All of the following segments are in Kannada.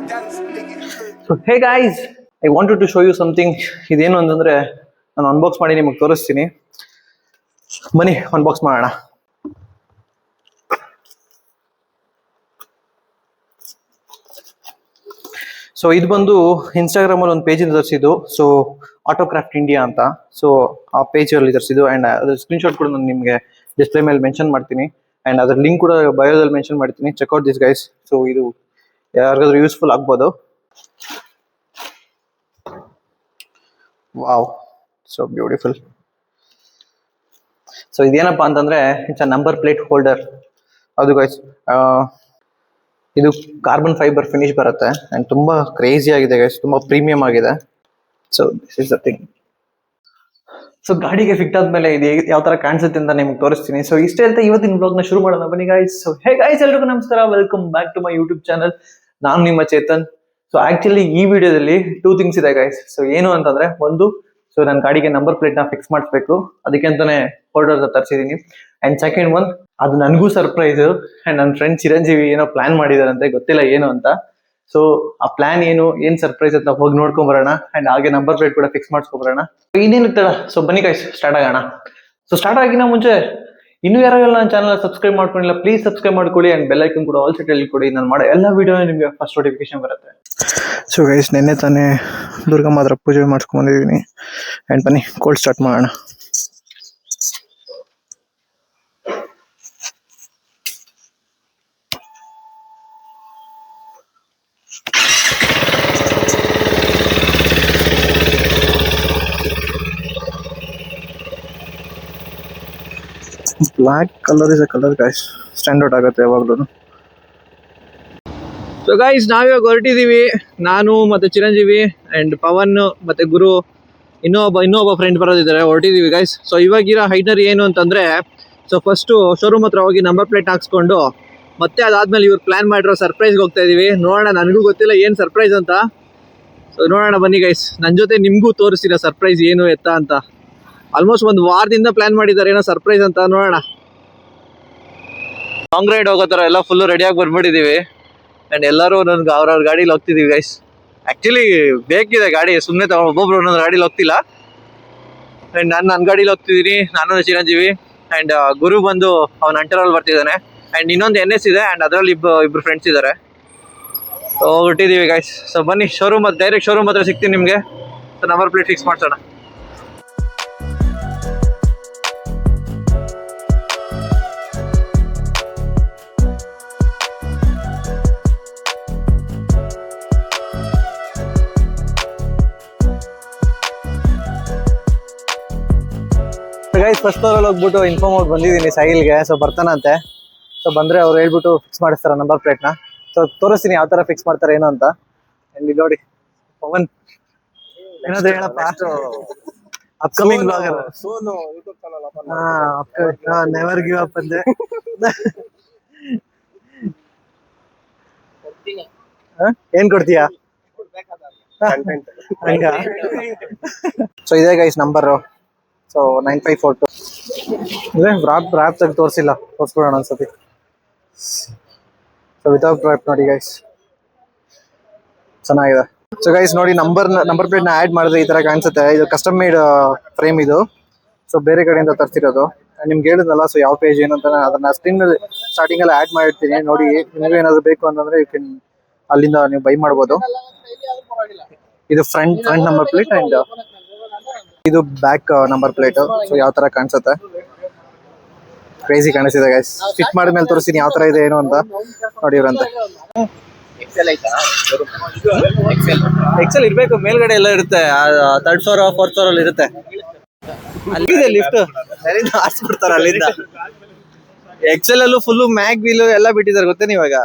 So hey guys, I wanted to show you something. ಇದೇನು ಅಂತಂದ್ರೆ ನಾನು ಅನ್ಬಾಕ್ಸ್ ಮಾಡಿ ನಿಮಗೆ ತೋರಿಸ್ತೀನಿ. ಬನ್ನಿ ಅನ್ಬಾಕ್ಸ್ ಮಾಡೋಣ. ಸೊ ಇದು ಬಂದು ಇನ್ಸ್ಟಾಗ್ರಾಮ್ ಅಲ್ಲಿ ಒಂದು ಪೇಜ್ ಇಂದ ತರಿಸಿದ್ದು. ಸೊ ಆಟೋಕ್ರಾಫ್ಟ್ ಇಂಡಿಯಾ ಅಂತ. ಸೊ ಆ ಪೇಜ್ ಅಲ್ಲಿ ತರಿಸಿದ್ದು ಅಂಡ್ ಅದ್ರ ಸ್ಕ್ರೀನ್ ಶಾಟ್ ಕೂಡ ನಾನು ನಿಮಗೆ ಡಿಸ್ಪ್ಲೇ ಮೇಲೆ ಮೆನ್ಷನ್ ಮಾಡ್ತೀನಿ ಅಂಡ್ ಅದ್ರ ಲಿಂಕ್ ಕೂಡ ಬಯೋದಲ್ಲಿ ಮೆನ್ಷನ್ ಮಾಡ್ತೀನಿ. Check out this guys. ಸೊ ಇದು ಯಾರಿಗಾದ್ರೂ ಯೂಸ್ಫುಲ್ ಆಗ್ಬೋದು. Wow, so beautiful. ಸೊ ಇದೇನಪ್ಪಾ ಅಂತಂದ್ರೆ it's a number plate holder. ಅದು ಗೈಸ್ ಇದು ಕಾರ್ಬನ್ ಫೈಬರ್ ಫಿನಿಶ್ ಬರುತ್ತೆ ಅಂಡ್ ತುಂಬಾ ಕ್ರೇಜಿ ಆಗಿದೆ ಗೈಸ್, ತುಂಬಾ ಪ್ರೀಮಿಯಂ ಆಗಿದೆ. So this is the thing. So ಗಾಡಿಗೆ ಫಿಟ್ ಆದ್ಮೇಲೆ ಇದು ಯಾವ ತರ ಕಾಣಿಸುತ್ತೆ ಅಂತ ನಿಮ್ಗೆ ತೋರಿಸ್ತೀನಿ. ಸೊ ಇಷ್ಟೇ ಅಂತ ಇವತ್ತಿನ ಬ್ಲಾಗ್ ನ ಶುರು ಮಾಡೋಣ ಬನ್ನಿ ಗೈಸ್. ಸೊ ಹೇ ಗೈಸ್, ಎಲ್ರಿಗೂ ನಮಸ್ಕಾರ, welcome back to my YouTube channel. ನಾನು ನಿಮ್ಮ ಚೇತನ್. ಸೊ ಆಕ್ಚುಲಿ ಈ ವಿಡಿಯೋದಲ್ಲಿ 2 ಥಿಂಗ್ಸ್ ಇದೆ ಗೈಸ್. ಸೊ ಏನು ಅಂತಂದ್ರೆ ಒಂದು, ಸೊ ನನ್ನ ಗಾಡಿಗೆ ನಂಬರ್ ಪ್ಲೇಟ್ ನ ಫಿಕ್ಸ್ ಮಾಡಿಸ್ಬೇಕು, ಅದಕ್ಕೆ ಅಂತಾನೆ ಹೋಲ್ಡರ್ ತರಿಸಿದೀನಿ. ಅಂಡ್ ಸೆಕೆಂಡ್ ಒನ್, ಅದು ನನಗೂ ಸರ್ಪ್ರೈಸ್ ಅಂಡ್ ನನ್ನ ಫ್ರೆಂಡ್ ಚಿರಂಜೀವಿ ಏನೋ ಪ್ಲಾನ್ ಮಾಡಿದಾರಂತೆ, ಗೊತ್ತಿಲ್ಲ ಏನು ಅಂತ. ಸೊ ಆ ಪ್ಲಾನ್ ಏನ್ ಸರ್ಪ್ರೈಸ್ ಅಂತ ಹೋಗಿ ನೋಡ್ಕೊಂಡ್ ಬರೋಣ ಅಂಡ್ ಹಾಗೆ ನಂಬರ್ ಪ್ಲೇಟ್ ಕೂಡ ಫಿಕ್ಸ್ ಮಾಡ್ಸ್ಕೊಂಡ್ ಬರೋಣ. ಇನ್ನೇನಿರ್ತಡ. ಸೊ ಬನ್ನಿ ಗೈಸ್, ಸ್ಟಾರ್ಟ್ ಆಗೋಣ. ಸೊ ಸ್ಟಾರ್ಟ್ ಆಗಿನ ಮುಂಚೆ ಇನ್ನೂ ಯಾರಾಗಲ್ಲ ನನ್ನ ಚಾನಲ್ ಸಬ್ಸ್ಕ್ರೈಬ್ ಮಾಡ್ಕೊಂಡಿಲ್ಲ, ಪ್ಲೀಸ್ ಸಬ್ಸ್ಕ್ರೈಬ್ ಮಾಡ್ಕೊಳ್ಳಿ ಅಂಡ್ ಬೆಲ್ ಐಕನ್ ಕೂಡ ಆಲ್ ಸೆಟ್ ಅಲ್ಲಿ ಕೊಡಿ. ನಾನು ಮಾಡೋ ಎಲ್ಲ ವಿಡಿಯೋ ನಿಮಗೆ ಫಸ್ಟ್ ನೋಟಿಫಿಕೇಶನ್ ಬರುತ್ತೆ. ಸೊ ಗೈಸ್, ನಿನ್ನೆ ತಾನೇ ದುರ್ಗಮ್ಮ ಹತ್ರ ಪೂಜೆ ಮಾಡಿಸ್ಕೊಂಡ್ ಬಂದಿದ್ದೀನಿ ಅಂಡ್ ಬನ್ನಿ ಕೋಲ್ಡ್ ಸ್ಟಾರ್ಟ್ ಮಾಡೋಣ. Black colour is a colour guys, stand out ಆಗುತ್ತೆ ಯಾವಾಗ್ಲೂ. ಸೊ ಗೈಸ್, ನಾವಿವಾಗ ಹೊರಟಿದೀವಿ. ನಾನು ಮತ್ತೆ ಚಿರಂಜೀವಿ ಅಂಡ್ ಪವನ್ ಮತ್ತೆ ಗುರು, ಇನ್ನೊಬ್ಬ ಫ್ರೆಂಡ್ ಬರೋದಿದ್ದಾರೆ. ಹೊರಟಿದೀವಿ ಗೈಸ್. ಸೊ ಇವಾಗಿರೋ ಹೈನರಿ ಏನು ಅಂತಂದ್ರೆ, ಸೊ ಫಸ್ಟ್ ಶೋರೂಮ್ ಹತ್ರ ಹೋಗಿ ನಂಬರ್ ಪ್ಲೇಟ್ ಹಾಕ್ಸ್ಕೊಂಡು ಮತ್ತೆ ಅದಾದ್ಮೇಲೆ ಇವ್ರು ಪ್ಲಾನ್ ಮಾಡಿರೋ ಸರ್ಪ್ರೈಸ್ಗೆ ಹೋಗ್ತಾ ಇದೀವಿ. ನೋಡೋಣ, ನನಗೂ ಗೊತ್ತಿಲ್ಲ ಏನ್ ಸರ್ಪ್ರೈಸ್ ಅಂತ. ಸೊ ನೋಡೋಣ ಬನ್ನಿ ಗೈಸ್, ನನ್ನ ಜೊತೆ ನಿಮ್ಗೂ ತೋರಿಸಿರೋ ಸರ್ಪ್ರೈಸ್ ಏನು ಎತ್ತ ಅಂತ. ಆಲ್ಮೋಸ್ಟ್ ಒಂದು ವಾರದಿಂದ ಪ್ಲಾನ್ ಮಾಡಿದ್ದಾರೆ ಏನೋ ಸರ್ಪ್ರೈಸ್ ಅಂತ. ನೋಡೋಣ. ಲಾಂಗ್ ರೈಡ್ ಹೋಗೋ ಥರ ಎಲ್ಲ ಫುಲ್ಲು ರೆಡಿಯಾಗಿ ಬಂದ್ಬಿಟ್ಟಿದ್ದೀವಿ ಆ್ಯಂಡ್ ಎಲ್ಲರೂ ನನ್ಗೆ ಅವ್ರವ್ರ ಗಾಡೀಲಿ ಹೋಗ್ತಿದ್ದೀವಿ ಗೈಸ್. ಆ್ಯಕ್ಚುಲಿ ಬೇಕಿದೆ ಗಾಡಿ, ಸುಮ್ಮನೆ ಒಬ್ಬೊಬ್ರು ಒಂದೊಂದು ಗಾಡೀಲಿ ಹೋಗ್ತಿಲ್ಲ. ಆ್ಯಂಡ್ ನಾನು ನನ್ನ ಗಾಡೀಲಿ ಹೋಗ್ತಿದ್ದೀನಿ, ನಾನು ಚಿರಂಜೀವಿ ಆ್ಯಂಡ್ ಗುರು ಬಂದು ಅವ್ನ ಅಂಟರಲ್ಲಿ ಬರ್ತಿದ್ದಾನೆ ಆ್ಯಂಡ್ ಇನ್ನೊಂದು NS ಇದೆ ಆ್ಯಂಡ್ ಅದರಲ್ಲಿ ಇಬ್ಬರು ಫ್ರೆಂಡ್ಸ್ ಇದ್ದಾರೆ. ಹೊರಟಿದ್ದೀವಿ ಗೈಸ್. ಸೊ ಬನ್ನಿ, ಡೈರೆಕ್ಟ್ ಶೋರೂಮ್ ಹತ್ರ ಸಿಗ್ತೀನಿ ನಿಮಗೆ. ಸೊ ನಂಬರ್ ಪ್ಲೇಟ್ ಫಿಕ್ಸ್ ಮಾಡ್ಸೋಣ. ಗೈಸ್, ಫಸ್ಟ್ ಫ್ಲೋರಲ್ಲಿ ಹೋಗ್ಬಿಟ್ಟು ಇನ್ಫಾರ್ಮ್ ಮಾಡಿ ಬಂದಿದ್ದೀನಿ ಸಾಹಿಲ್ಗೆ. ಸೊ ಬರ್ತಾನಂತೆ. ಸೊ ಬಂದರೆ ಅವ್ರು ಹೇಳ್ಬಿಟ್ಟು ಫಿಕ್ಸ್ ಮಾಡಿಸ್ತಾರೆ ನಂಬರ್ ಪ್ಲೇಟ್ನ. ಸೊ ತೋರಿಸ್ತೀನಿ ಯಾವ ಥರ ಫಿಕ್ಸ್ ಮಾಡ್ತಾರೆ ಏನು ಅಂತ. ಇಲ್ಲಿ ನೋಡಿ ಪವನ್, ಏನಾದ್ರು ಹೇಳಪ್ಪ. Upcoming blogger, never give up ಅಂದೆ. ಏನ್ ಕೊಡ್ತೀಯಾ? ಹಂಗ. ಸೊ ಇದೇ ಗೈಸ್ ನಂಬರು. ಸೊ 9542 ಇದೆ. ವ್ರಾಪ್ ತೆಗೆದು ತೋರಿಸ್ಬಿಡೋಣ ಅನ್ಸತಿ. ಸೊ ವಿತೌಟ್ ವ್ರಾಪ್ ನೋಡಿ ಗೈಸ್, ಚೆನ್ನಾಗಿದೆ. ಸೊ ಗೈಸ್ ನೋಡಿ, ನಂಬರ್ ಪ್ಲೇಟ್ನ ಆ್ಯಡ್ ಮಾಡಿದ್ರೆ ಈ ಥರ ಕಾಣಿಸುತ್ತೆ. ಇದು ಕಸ್ಟಮ್ ಮೇಡ್ ಫ್ರೇಮ್ ಇದು. ಸೊ ಬೇರೆ ಕಡೆಯಿಂದ ತರ್ತಿರೋದು. ನಿಮ್ಗೆ ಹೇಳಿದ್ನಲ್ಲ, ಸೊ ಯಾವ ಪೇಜ್ ಏನು ಅಂತ ಅದನ್ನ ಸ್ಕ್ರೀನ್ ಸ್ಟಾರ್ಟಿಂಗಲ್ಲಿ ಆ್ಯಡ್ ಮಾಡಿರ್ತೀನಿ ನೋಡಿ. ನಿಮಗೆ ಏನಾದರೂ ಬೇಕು ಅಂತಂದ್ರೆ ಯು ಕ್ಯಾನ್ ಅಲ್ಲಿಂದ ನೀವು ಬೈ ಮಾಡ್ಬೋದು. ಇದು ಫ್ರಂಟ್ ನಂಬರ್ ಪ್ಲೇಟ್ ಆ್ಯಂಡ್ ಇದು ಬ್ಯಾಕ್ ನಂಬರ್ ಪ್ಲೇಟ್. ಸೊ ಯಾವ ತರ ಕಾಣಿಸುತ್ತೆ, ಕ್ರೇಜಿ ಕಾಣಿಸ್ತಿದೆ ಗೈಸ್. ಫಿಟ್ ಮಾಡಿದ್ಮೇಲೆ ತೋರಿಸ್ತೀನಿ ಯಾವ ತರ ಇದೆ ಏನು ಅಂತ ನೋಡಿ. ಇವ್ರಂತೆ ಎಕ್ಸೆಲ್ ಇರ್ಬೇಕು, ಮೇಲ್ಗಡೆ ಎಲ್ಲ ಇರುತ್ತೆ. 3rd ಫ್ಲೋರ್ 4th ಫ್ಲೋರ್ ಅಲ್ಲಿ ಇರುತ್ತೆ. ಅಲ್ಲಿದೆ ಲಿಫ್ಟ್, ಅಲ್ಲಿಂದ ಹಾಸ್ಬಿಡ್ತಾರೆ. ಅಲ್ಲಿಂದ ಎಕ್ಸೆಲ್ ಅಲ್ಲೂ ಫುಲ್ ಮ್ಯಾಗ್ ವೀಲ್ ಎಲ್ಲ ಬಿಟ್ಟಿದ್ದಾರೆ, ಗೊತ್ತೇನು ಇವಾಗ.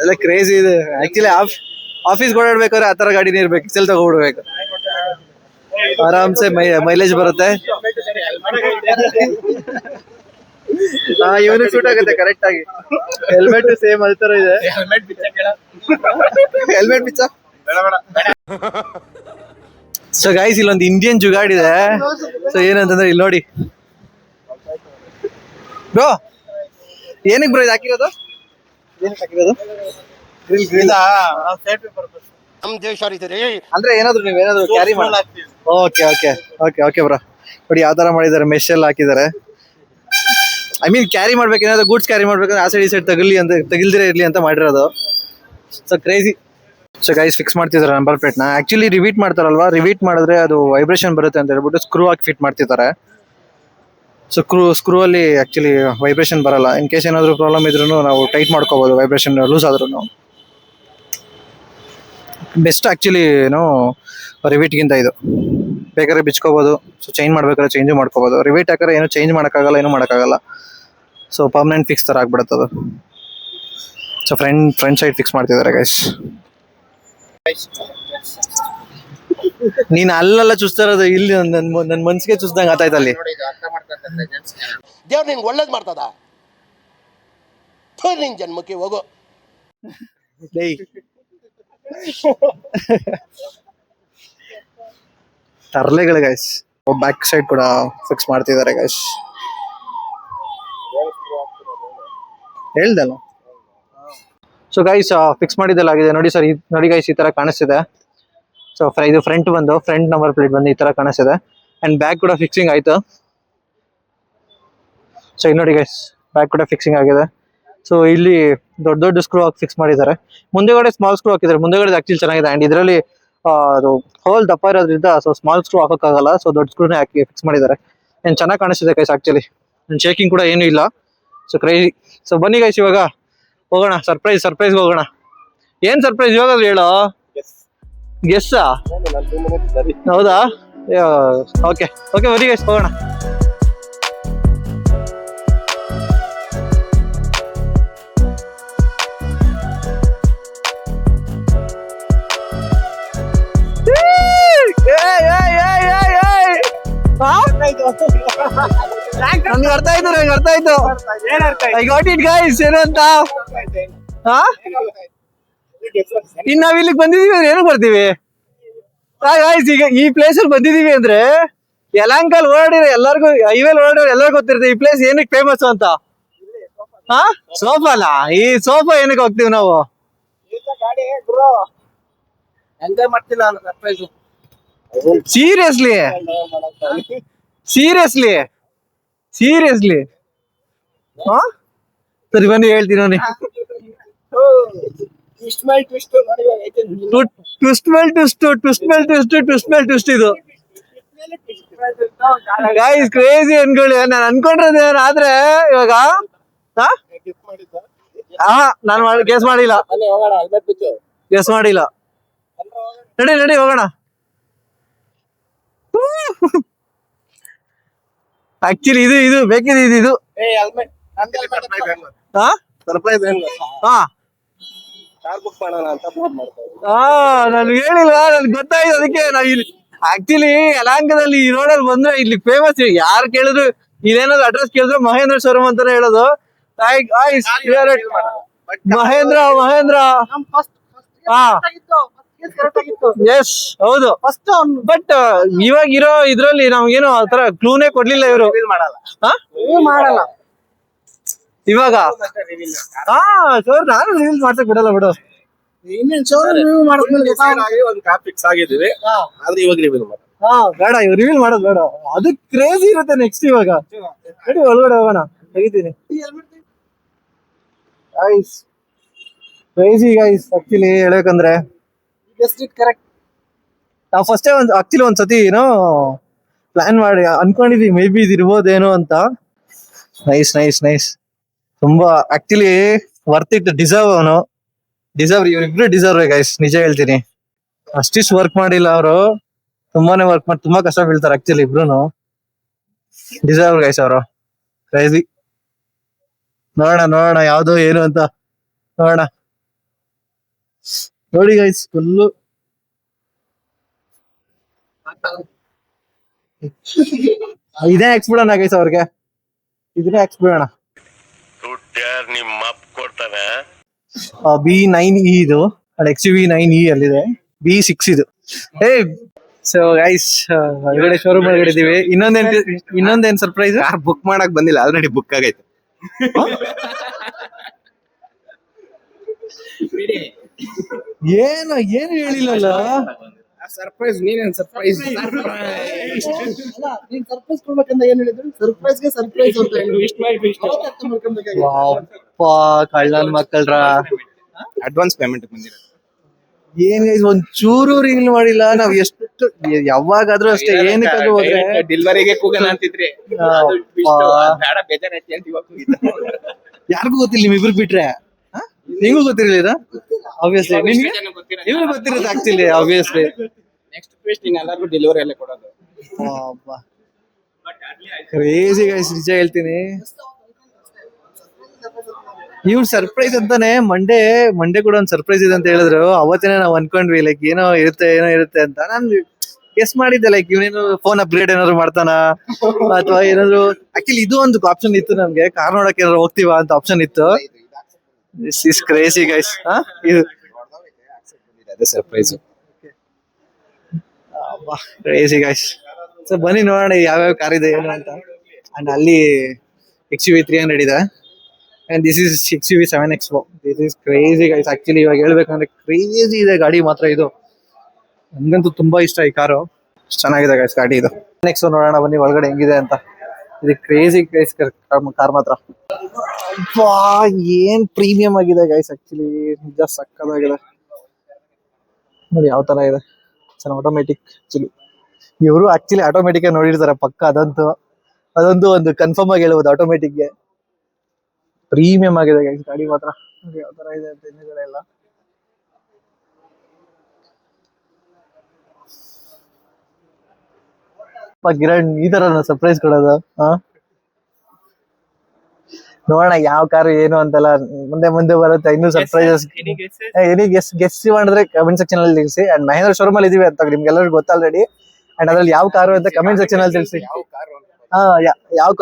ಎಲ್ಲ ಕ್ರೇಜಿ ಇದೆ. ಆಕ್ಚುಲಿ ಆಫೀಸ್ಗೆ ಓಡಾಡ್ಬೇಕಾದ್ರೆ ಆ ತರ ಗಾಡಿನೇ ಇರ್ಬೇಕು, ಎಕ್ಸೆಲ್ ತಗೊಬಿಡ್ಬೇಕು. ಆರಾಮ್ಸೆ ಮೈಲೇಜ್ ಬರುತ್ತೆ. ಇವನು ಶೂಟ್ ಆಗುತ್ತೆ ಕರೆಕ್ಟ್ ಆಗಿ. ಹೆಲ್ಮೆಟ್ ಸೇಮ್ ಅದೇ ತರ ಇದೆ. ಹೆಲ್ಮೆಟ್ ಬಿಚ್ಚ. ಸೊ ಗೈಸ್, ಇಲ್ಲೊಂದು ಇಂಡಿಯನ್ ಜುಗಾಡ್ ಇದೆ. ಸೊ ಏನಂತಂದ್ರೆ ಇಲ್ಲಿ ನೋಡಿ ಬ್ರೋ, ಏನಕ್ಕೆ ಬ್ರೋ ಇದು ಹಾಕಿರೋದು? ಏನಕ್ಕೆ ಹಾಕಿರೋದು? ನಮ್ ದೇಶ ಅಂದ್ರೆ ಏನಾದ್ರು ನೀವ್ ಏನಾದ್ರು ಕ್ಯಾರಿ ಮಾಡಿ. Okay okay okay okay bro. ನೋಡಿ ಯಾವ ತರ ಮಾಡಿದ್ದಾರೆ, ಮೆಶ್ ಎಲ್ಲ ಹಾಕಿದ್ದಾರೆ. ಐ ಮೀನ್ ಕ್ಯಾರಿ ಮಾಡ್ಬೇಕು, ಏನಾದ್ರು ಗೂಡ್ಸ್ ಕ್ಯಾರಿ ಮಾಡ್ಬೇಕಂದ್ರೆ ಆ ಸೈಡ್ ಈ ಸೈಡ್ ತಗಿಲ್ದಿರೇ ಇರ್ಲಿ ಅಂತ ಮಾಡಿರೋದು. So crazy. So guys fix ಮಾಡ್ತಿದ್ದಾರೆ ನಂಬರ್ ಪ್ಲೇಟ್ ನ. ಆಕ್ಚುಲಿ ರಿವೀಟ್ ಮಾಡ್ತಾರಲ್ವಾ, ರಿವೀಟ್ ಮಾಡಿದ್ರೆ ಅದು ವೈಬ್ರೇಷನ್ ಬರುತ್ತೆ ಅಂತ ಹೇಳ್ಬಿಟ್ಟು ಸ್ಕ್ರೂ ಹಾಕಿ ಫಿಟ್ ಮಾಡ್ತಿದ್ದಾರೆ. ಸೊ ಸ್ಕ್ರೂ ಅಲ್ಲಿ ಆಕ್ಚುಲಿ ವೈಬ್ರೇಷನ್ ಬರಲ್ಲ. ಇನ್ ಕೇಸ್ ಏನಾದ್ರು ಪ್ರಾಬ್ಲಮ್ ಇದ್ರೂ ನಾವು ಟೈಟ್ ಮಾಡ್ಕೋಬಹುದು, ವೈಬ್ರೇಷನ್ ಲೂಸ್ ಆದ್ರೂ. ಬೆಸ್ಟ್ ಆಕ್ಚುಲಿ ಏನೋ ರಿವೀಟ್ಗಿಂತ ಇದು. ಬೇಕಾದ್ರೆ ಬಿಚ್ಕೋಬಹುದು. ಸೊ ಚೇಂಜ್ ಮಾಡ್ಬೇಕಾದ್ರೆ ಚೇಂಜು ಮಾಡ್ಕೋಬಹುದು. ರಿವೀಟ್ ಹಾಕಿದ್ರೆ ಏನು ಚೇಂಜ್ ಮಾಡೋಕ್ಕಾಗಲ್ಲ, ಏನು ಮಾಡೋಕ್ಕಾಗಲ್ಲ. ಸೊ ಪರ್ಮನೆಂಟ್ ಫಿಕ್ಸ್ ತರ ಆಗ್ಬಿಡುತ್ತೆ ಅದು. ಸೊ ಫ್ರಂಟ್ ಸೈಡ್ ಫಿಕ್ಸ್ ಮಾಡ್ತಿದ್ದಾರೆ ಗೈಸ್. ನೀನ್ ಅಲ್ಲೆಲ್ಲ ಚುಸ್ತಾ ಇರೋದು, ಇಲ್ಲಿ ನನ್ ಮನ್ಸಿಗೆ ಚುಸ್ದಂಗ ಆತಾಯ್ತು ಅಲ್ಲಿ. ದೇವ್ರು ನಿನ್ಗೆ ಒಳ್ಳೇದ್ ಮಾಡ್ತದ, ನಿನ್ ಜನ್ಮಕ್ಕೆ ಹೋಗೋ. ತರ್ಲೆಗಳು ಗೈಸ್. ಬ್ಯಾಕ್ ಸೈಡ್ ಕೂಡ ಫಿಕ್ಸ್ ಮಾಡ್ತಿದ್ದಾರೆ ಗೈಸ್. ಹೇಳ್ದಲ್ಲ. ಸೊ ಗೈಸ್ ಫಿಕ್ಸ್ ಮಾಡಿದ್ದೆಲ್ಲಾಗಿದೆ ನೋಡಿ ಸರ್. ನೋಡಿ ಗೈಸ್ ಈ ತರ ಕಾಣಿಸ್ತಿದೆ. ಸೊ ಇದು ಫ್ರಂಟ್ ನಂಬರ್ ಪ್ಲೇಟ್ ಬಂದು ಈ ತರ ಕಾಣಿಸ್ತಿದೆ. ಅಂಡ್ ಬ್ಯಾಕ್ ಕೂಡ ಫಿಕ್ಸಿಂಗ್ ಆಯ್ತು. ಸೊ ಇಲ್ಲಿ ನೋಡಿ ಗೈಸ್, ಬ್ಯಾಕ್ ಕೂಡ ಫಿಕ್ಸಿಂಗ್ ಆಗಿದೆ. ಸೊ ಇಲ್ಲಿ ದೊಡ್ಡ ಸ್ಕ್ರೂ ಹಾಕಿ ಫಿಕ್ಸ್ ಮಾಡಿದ್ದಾರೆ. ಮುಂದೆಗಡೆ ಸ್ಮಾಲ್ ಸ್ಕ್ರೂ ಹಾಕಿದ್ದಾರೆ. ಮುಂದೆಗಡೆ ಆಕ್ಚುಲಿ ಚೆನ್ನಾಗಿದೆ. ಅಂಡ್ ಇದರಲ್ಲಿ ಅದು ಹೋಲ್ ದಪ್ಪ ಇರೋದ್ರಿಂದ ಸೊ ಸ್ಮಾಲ್ ಸ್ಕ್ರೂ ಹಾಕೋಕ್ಕಾಗಲ್ಲ. ಸೊ ದೊಡ್ಡ ಸ್ಕ್ರೂನೇ ಹಾಕಿ ಫಿಕ್ಸ್ ಮಾಡಿದ್ದಾರೆ. ಏನ್ ಚೆನ್ನಾಗಿ ಕಾಣಿಸ್ತಿದೆ ಗೈಸ್ ಆಕ್ಚುಲಿ. ಶೇಕಿಂಗ್ ಕೂಡ ಏನೂ ಇಲ್ಲ. So crazy. ಸೊ ಬನ್ನಿ ಗೈಸ್ ಇವಾಗ ಹೋಗೋಣ ಸರ್ಪ್ರೈಸ್ ಹೋಗೋಣ. ಏನ್ ಸರ್ಪ್ರೈಸ್ ಇವಾಗ ಹೇಳೋ. ಗೆಸ್ಸಾ? ಹೌದಾ? ಓಕೆ ಓಕೆ ಬನ್ನಿ ಗೈಸ್ ಹೋಗೋಣ. ನನ್ಗೆ ಅರ್ಥ ಆಯ್ತು. I got it guys. ಏನು ಅಂತ ಇನ್ ನಾವ್ ಇಲ್ಲಿಗೆ ಬಂದಿದೀವಿ ಅಂದ್ರೆ ಏನಕ್ಕೆ ಬರ್ತೀವಿ ಗೈಸ್? ಈಗ ಈ ಪ್ಲೇಸ್ ಅಲ್ಲಿ ಬಂದಿದೀವಿ ಅಂದ್ರೆ ಯಲಹಂಕಲ್ ಓಡಾಡಿರೋ ಎಲ್ಲರಿಗೂ, ಹೈವೇಲ್ ಓಡಾಡಿರೋ ಎಲ್ಲರಿಗೂ ಗೊತ್ತಿರುತ್ತೆ ಈ ಪ್ಲೇಸ್ ಏನಕ್ಕೆ ಫೇಮಸ್ ಅಂತ. ಸೋಫಾ ಅಲ್ಲ, ಈ ಸೋಫಾ ಏನಕ್ಕೆ ಹೋಗ್ತೀವಿ ನಾವು? ಸೀರಿಯಸ್ಲಿ ಸರಿ ಬನ್ನಿ ಹೇಳ್ತೀನಿ ನೋಡಿ. ಟ್ವಿಸ್ಟ್ ಇದು ಗೈಸ್ ಕ್ರೇಜಿ ಅನ್ಕೊಳ್ಳಿ. ನಾನು ಅನ್ಕೊಂಡಿರೋದು ಆದ್ರೆ ಇವಾಗ ನಾನು ಗೆಸ್ ಮಾಡಿಲ್ಲ. ನಡಿ ಹೋಗೋಣ. ಆಕ್ಚುಲಿ ಇದು ಬೇಕಿದೆ. ಇದು ನನ್ಗೆ ಹೇಳಿಲ್ಲ, ನನ್ಗೆ ಗೊತ್ತಾಯ್ತು. ಅದಕ್ಕೆ ನಾವ್ ಇಲ್ಲಿ ಆಕ್ಚುಲಿ ಯಲಹಂಕದಲ್ಲಿ ಈ ರೋಡಲ್ಲಿ ಬಂದ್ರೆ ಇಲ್ಲಿ ಫೇಮಸ್. ಯಾರು ಕೇಳಿದ್ರು ಇಲ್ಲೇನಾದ್ರು ಅಡ್ರೆಸ್ ಕೇಳಿದ್ರು ಮಹೇಂದ್ರ ಶೋರೂಮ್ ಅಂತಾನೆ ಹೇಳೋದು. ಮಹೇಂದ್ರ ಎಸ್ ಹೌದು. ಬಟ್ ಇವಾಗ ಇರೋ ಇದ್ರಲ್ಲಿ ನಮ್ಗೇನು ಆತರ ಕ್ಲೂನೇ ಕೊಡ್ಲಿಲ್ಲ ಇವರು. ಮಾಡಲ್ಲ ಇವಾಗ. ಸರ್ ನಾನು ರಿವೀಲ್ ಮಾಡ್ಸಕ್ ಬಿಡಲ್ಲ ಬಿಡು. ಬೇಡ ಇವ್ ರಿವೀಲ್ ಮಾಡೋದು ಬೇಡ. ಅದು ಕ್ರೇಜಿ ಇರುತ್ತೆ ನೆಕ್ಸ್ಟ್. ಇವಾಗ ನಡಿ ಒಳಗಡೆ ಹೋಗೋಣ. ತೆಗಿತೀನಿ ಕ್ರೇಜಿ ಗೈಸ್. ಆಕ್ಚುಲಿ ಹೇಳ್ಬೇಕಂದ್ರೆ ನಾವು ಫಸ್ಟೇ ಒಂದ್ಸತಿ ಏನೋ ಪ್ಲಾನ್ ಮಾಡಿ ಅನ್ಕೊಂಡಿದ್ವಿ ಮೇ ಬಿ ಇದಿರ್ಬೋದೇನೋ ಅಂತ. ನೈಸ್. ತುಂಬಾ ಆಕ್ಚುಲಿ ವರ್ತ್ ಇಟ್. ಡಿಸರ್ವ್ ಇವ್ರಿಬ್ರು ಡಿಸರ್ವ್ ಗೈಸ್. ನಿಜ ಹೇಳ್ತೀನಿ, ಅಷ್ಟಿಷ್ಟು ವರ್ಕ್ ಮಾಡಿಲ್ಲ ಅವರು. ತುಂಬಾನೇ ವರ್ಕ್ ಮಾಡಿ ತುಂಬಾ ಕಷ್ಟ ಬೀಳ್ತಾರೆ ಆಕ್ಚುಲಿ ಇಬ್ರು. ಡಿಸರ್ವ್ ಗೈಸ್ ಅವರು. ಕ್ರೇಜಿ. ನೋಡೋಣ ಯಾವ್ದು ಏನು ಅಂತ ನೋಡೋಣ. ನೋಡಿ ಗೈಸ್ ಫುಲ್ಲು ಇದೇ ಹಾಕ್ಸ್ಬಿಡೋಣ ಗೈಸ್ ಅವ್ರಿಗೆ. ಇದನ್ನೇ ಹಾಕ್ಸ್ಬಿಡೋಣ. B9E ಇದು XUV9E ಅಲ್ಲಿದೆ. B6 ಇದು. ಸೊ ಗೈಸ್ ಹೊರಗಡೆ ಶೋರೂಮ್ ಒಳಗಡೆ ಇದೀವಿ. ಇನ್ನೊಂದೇನ್ ಸರ್ಪ್ರೈಸ್. ಕಾರ್ ಬುಕ್ ಮಾಡಕ್ ಬಂದಿಲ್ಲ, ಆಲ್ರೆಡಿ ಬುಕ್ ಆಗೈತೆ. ಏನು ಏನು ಹೇಳಿಲ್ಲಲ್ಲ. ಸರ್ಪ್ರೈಸ್ ನೀನೇನ್ ಸರ್ಪ್ರೈಸ್ ನೀನ್ ಸರ್ಪ್ರೈಸ್ ಕೊಡ್ಬೇಕಂತ ಏನ್ ಹೇಳಿದ್ರು ಸರ್ಪ್ರೈಸ್ಗೆ ಸರ್ಪ್ರೈಸ್ ಅಂತ ಅಪ್ಪ ಕಳ್ಳನ್ ಮಕ್ಕಳ್ರ ಅಡ್ವಾನ್ಸ್ ಪೇಮೆಂಟ್ ಬಂದಿರೋದು. ಏನ್ guys, ಒಂದ್ ಚೂರು ರಿಂಗ್ ಮಾಡಿಲ್ಲ. ನಾವ್ ಎಷ್ಟು ಯಾವಾಗಾದ್ರೂ ಅಷ್ಟೇ ಏನಕ್ಕಾದ್ರೂ ಹೋದ್ರೆ ಡೆಲಿವರಿಗೆ ಕೂಗಲ್ಲ ಅಂತಿದ್ರಿ ಬೇಡ ಬೇಜಾರೈತಿ ಅಂತ ಇವಾಗ ಯಾರಿಗೂ ಗೊತ್ತಿಲ್ಲ ನಿಮ್ ಇಬ್ರು ಬಿಟ್ರೆ. ನಿಂಗೂ ಗೊತ್ತಿರ್ಲಿಲ್ಲ ಆಬ್ವಿಯಸ್ಲಿ. ನಿಮ್ಗೆ ಇವ್ರು ಗೊತ್ತಿರುತ್ತೆ ಆಕ್ಚುಲಿ ಆಬ್ವಿಯಸ್ಲಿ. ನೆಕ್ಸ್ಟ್ ಟ್ವಿಸ್ಟ್ ಇನ್ ಎಲ್ಲರಿಗೂ ಡೆಲಿವರಿ ಅಲ್ಲೇ ಕೊಡೋದು. ಕ್ರೇಜಿ ಗೈಸ್, ನಿಜ ಹೇಳ್ತೀನಿ. ಇವ್ರು ಸರ್ಪ್ರೈಸ್ ಅಂತಾನೆ ಮಂಡೇ ಕೂಡ ಒಂದ್ ಸರ್ಪ್ರೈಸ್ ಇದೆ ಅಂತ ಹೇಳಿದ್ರು. ಅವತ್ತೇನೆ ನಾವ್ ಅನ್ಕೊಂಡ್ವಿ ಲೈಕ್ ಏನೋ ಇರುತ್ತೆ ಅಂತ. ನಾನ್ ಗೆಸ್ ಮಾಡಿದ್ದೆ ಲೈಕ್ ಇವನೇನು ಫೋನ್ ಅಪ್ಗ್ರೇಡ್ ಏನಾದ್ರು ಮಾಡ್ತಾನ ಅಥವಾ ಏನಾದ್ರು. ಆಕ್ಚುಲಿ ಇದು ಒಂದು ಆಪ್ಷನ್ ಇತ್ತು ನಮ್ಗೆ, ಕಾರ್ ನೋಡಕ್ ಏನಾದ್ರು ಹೋಗ್ತೀವಾ ಅಂತ ಆಪ್ಷನ್ ಇತ್ತು. This is crazy guys. ಇದು ಸರ್ಪ್ರೈಸ್ ಕ್ರೇಜಿ ಗೈಸ್. ಸೊ ಬನ್ನಿ ನೋಡೋಣ ಯಾವ್ಯಾವ ಕಾರ್ ಇದೆ ಏನು ಅಂತ. ಅಂಡ್ ಅಲ್ಲಿ XUV 300 ಇದೆ. And this is XUV 7XO. This is crazy guys. Actually ಇವಾಗ ಹೇಳ್ಬೇಕಂದ್ರೆ ಕ್ರೇಜಿ ಇದೆ ಗಾಡಿ ಮಾತ್ರ ಇದು. ನನ್ಗಂತೂ ತುಂಬಾ ಇಷ್ಟ ಈ ಕಾರು, ಚೆನ್ನಾಗಿದೆ ಗೈಸ್ ಗಾಡಿ ಇದು. ನೆಕ್ಸ್ಟ್ ನೋಡೋಣ ಬನ್ನಿ ಒಳಗಡೆ ಹೆಂಗಿದೆ ಅಂತ. ಇದು ಕ್ರೇಜಿ ಗೈಸ್ ಕಾರ್ ಮಾತ್ರ. ಏನ್ ಪ್ರೀಮಿಯಂ ಆಗಿದೆ ಗೈಸ್, ಆಕ್ಚುಲಿ ನಿಜ ಸಕ್ಕದಾಗಿದೆ. ನೋಡಿ ಯಾವ ತರ ಇದೆ, ಚೆನ್ನಾಗಿ ಆಟೋಮೆಟಿಕ್. ಆಕ್ಚುಲಿ ಇವರು ಆಕ್ಚುಲಿ ಆಟೋಮೆಟಿಕ್ ನೋಡಿರ್ತಾರೆ ಪಕ್ಕ. ಅದೊಂದು ಒಂದು ಕನ್ಫರ್ಮ್ ಆಗಿ ಹೇಳ್ಬೋದು, ಆಟೋಮೆಟಿಕ್ಗೆ ಪ್ರೀಮಿಯಂ ಆಗಿದೆ ಗೈಸ್ ಗಾಡಿ ಮಾತ್ರ. ನೋಡಿ ಯಾವ ತರ ಇದೆ ಅಂತ ಹಿಂದ್ಗಡೆ ಎಲ್ಲ. ಕಿರಣ್ ಈ ತರ ಸರ್ಪ್ರೈಸ್ ಕೊಡೋದು. ನೋಡೋಣ ಯಾವ ಕಾರು ಏನು ಅಂತೆಲ್ಲ ಮುಂದೆ ಬರುತ್ತೆ. ಇನ್ನೂ ಸರ್ಪ್ರೈಸಸ್ ಗೆಸ್ ಮಾಡಿದ್ರೆ ಕಮೆಂಟ್ ಸೆಕ್ಷನ್ ಅಲ್ಲಿ ತಿಳಿಸಿ. ಅಂಡ್ ಮಹೇಂದ್ರ ಶೋರೂಮ್ ಅಲ್ಲಿ ಇದೀವಿ ಅಂತ ನಿಮ್ಗೆಲ್ಲರಿಗೂ ಗೊತ್ತ ಆಲ್ರೆಡಿ. ಅಂಡ್ ಅದ್ರಲ್ಲಿ ಯಾವ ಕಾರು ಅಂತ ಕಮೆಂಟ್ ಸೆಕ್ಷನ್ ಅಲ್ಲಿ ತಿಳಿಸಿ. ಯಾವ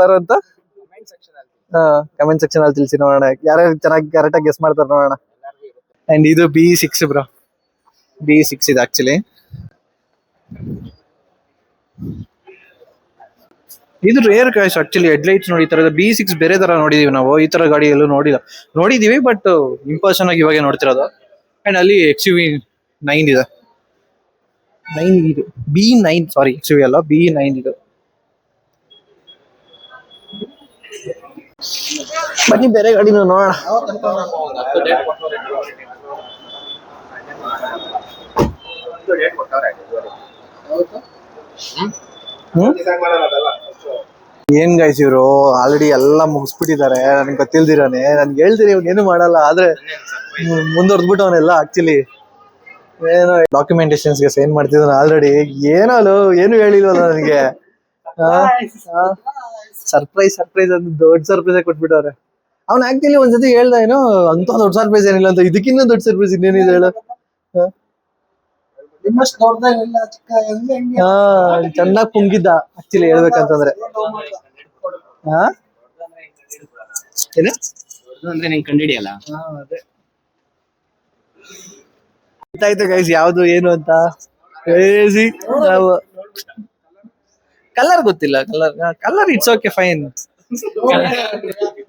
ಕಾರು ಅಂತ ಕಮೆಂಟ್ ಸೆಕ್ಷನ್ ಅಲ್ಲಿ ತಿಳಿಸಿ. ನೋಡೋಣ ಯಾರ್ಯಾರು ಚೆನ್ನಾಗಿ ಕರೆಕ್ಟಾಗಿ ಗೆಸ್ ಮಾಡ್ತಾರೆ ನೋಡೋಣ. ಅಂಡ್ ಇದು B6 ಬ್ರೋ, B6 ಇದೆ ಆಕ್ಚುಲಿ. ಇದು ರೇರ್ ಕಾಯ್ಸ್ ಆಕ್ಚುಲಿ. ಹೆಡ್ಲೈಟ್ಸ್ ನೋಡಿ, ಈ ತರದ B6 ಬೇರೆ ತರ ನೋಡಿದೀವಿ ನಾವು, ಈ ತರ ಗಾಡಿ ಎಲ್ಲೂ ನೋಡಿದೀವಿ ಬಟ್ ಇಂಪರ್ಸನ್ ಆಗಿ ಇವಾಗ ನೋಡ್ತಿರೋದು. ಅಂಡ್ ಅಲ್ಲಿ XUV 9 ಇದೆ. 9 ಇದು B9, ಸಾರಿ XUV ಅಲ್ಲ B9 ಇದು. ಬನ್ನಿ ಬೇರೆ ಗಾಡಿ ನೋಡೋಣ. ಏನ್ ಗೈಸ್ ಇವ್ರು ಆಲ್ರೆಡಿ ಎಲ್ಲ ಮುಗಿಸ್ಬಿಟ್ಟಿದ್ದಾರೆ. ನನ್ಗೆ ಗೊತ್ತಿಲ್ದಿರಾನೆ, ನನ್ಗೆ ಹೇಳ್ತೀರಿ ಇವ್ನೇನು ಮಾಡಲ್ಲ, ಆದ್ರೆ ಮುಂದುವರ್ದ್ಬಿಟ್ಟು ಅವನೆಲ್ಲ. ಆಕ್ಚುಲಿ ಏನೋ ಡಾಕ್ಯುಮೆಂಟೇಶನ್ಸ್ಗೆ ಸೈನ್ ಮಾಡ್ತಿದ್ದಾನೆ ಆಲ್ರೆಡಿ. ಏನು ಹೇಳಿಲ್ವಲ್ಲ ನನಗೆ. ಸರ್ಪ್ರೈಸ್ ಅಂತ ದೊಡ್ಡ ಸರ್ಪ್ರೈಸ್ ಕೊಟ್ಬಿಟ್ಟವ್ರೆ. ಅವ್ನು ಆಕ್ಚುಲಿ ಒಂದ್ಸತಿ ಹೇಳ್ದ ಏನೋ ಅಂತ ದೊಡ್ಡ ಸರ್ಪ್ರೈಸ್ ಏನಿಲ್ಲ ಅಂತ. ಇದಕ್ಕಿಂತ ದೊಡ್ಡ ಸರ್ಪ್ರೈಸ್ ಇನ್ನೇನಿದೆ ಹೇಳು. ಚೆನ್ನಾಗ್ ಪುಂಗಿದ್ದ ಆಕ್ಚುಲಿ ಹೇಳ್ಬೇಕಂತಂದ್ರೆ. ಅಂದ್ರೆ ನೀನ್ ಕಂಡಿಡಿಯಲ್ಲ. ಗೊತ್ತಾಯ್ತು ಗೈಸ್ ಯಾವ್ದು ಏನು ಅಂತ. ಕ್ರೇಜಿ. ನಾವು ಕಲರ್ ಗೊತ್ತಿಲ್ಲ, ಕಲರ್ ಇಟ್ಸ್ ಓಕೆ ಫೈನ್.